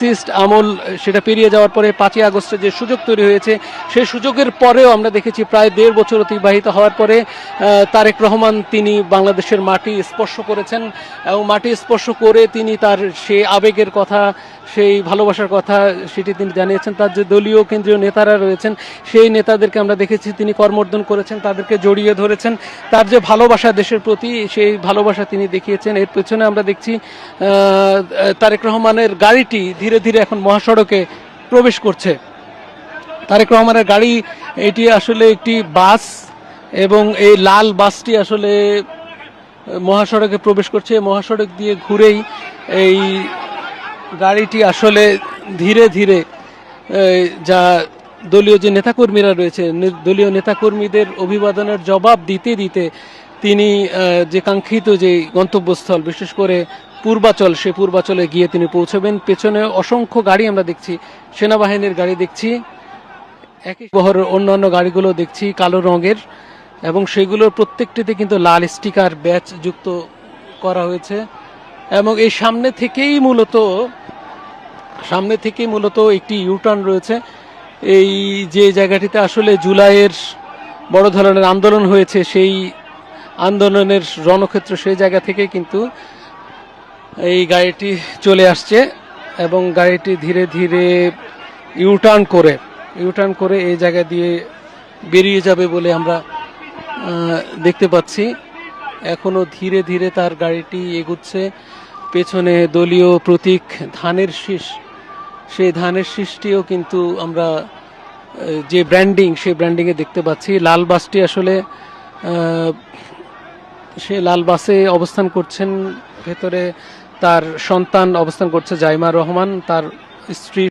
Fascist আমল সেটা পেরিয়ে যাওয়ার পরে ৫ই আগস্টে যে সুযোগ তৈরি হয়েছে সেই সুযোগের পরেও আমরা দেখেছি প্রায় ১.৫ বছর অতিবাহিত হওয়ার পরে তারেক রহমান তিনি বাংলাদেশের মাটি স্পর্শ করেছেন এবং মাটি স্পর্শ করে তিনি তার সেই আবেগের কথা সেই ভালোবাসার কথা সেটি তিনি জানিয়েছেন। তার যে দলীয় কেন্দ্রীয় নেতারা রয়েছেন সেই নেতাদেরকে আমরা দেখেছি তিনি করমর্দন করেছেন, তাদেরকে জড়িয়ে ধরেছেন। তার যে ভালোবাসা দেশের প্রতি সেই ভালোবাসা তিনি দেখিয়েছেন। এর পেছনে আমরা দেখছি তারেক রহমানের গাড়িটি ধীরে ধীরে এখন মহাসড়কে প্রবেশ করছে। তারেক রহমানের গাড়ি এটি আসলে একটি বাস এবং এই লাল বাসটি আসলে মহাসড়কে প্রবেশ করছে। মহাসড়ক দিয়ে ঘুরেই এই গাড়িটি আসলে ধীরে ধীরে যা দলীয় যে নেতাকর্মীরা রয়েছে দলীয় নেতাকর্মীদের অভিবাদনের জবাব দিতে দিতে তিনি যে কাঙ্ক্ষিত যে গন্তব্যস্থল বিশেষ করে পূর্বাচল সে পূর্বাচলে গিয়ে তিনি পৌঁছবেন। পেছনে অসংখ্য গাড়ি আমরা দেখছি, সেনাবাহিনীর গাড়ি দেখছি, একই বহরের অন্যান্য গাড়িগুলো দেখছি কালো রঙের এবং সেগুলোর প্রত্যেকটিতে কিন্তু লাল স্টিকার ব্যাচ যুক্ত করা হয়েছে এবং এই সামনে থেকেই মূলত একটি ইউটার্ন রয়েছে। এই যে জায়গাটিতে আসলে জুলাইয়ের বড় ধরনের আন্দোলন হয়েছে সেই আন্দোলনের রণক্ষেত্র সেই জায়গা থেকে কিন্তু এই গাড়িটি চলে আসছে এবং গাড়িটি ধীরে ধীরে ইউটার্ন করে এই জায়গা দিয়ে বেরিয়ে যাবে বলে আমরা দেখতে পাচ্ছি। এখনো ধীরে ধীরে তার গাড়িটি এগুচ্ছে। পেছনে দলীয় প্রতীক ধানের শীষ, সেই ধানের শীষটিও কিন্তু আমরা যে ব্র্যান্ডিং সেই ব্র্যান্ডিংয়ে দেখতে পাচ্ছি। লাল বাসটি আসলে সে লাল বাসে অবস্থান করছেন, ভেতরে তার সন্তান অবস্থান করছে জাইমা রহমান, তার স্ত্রী।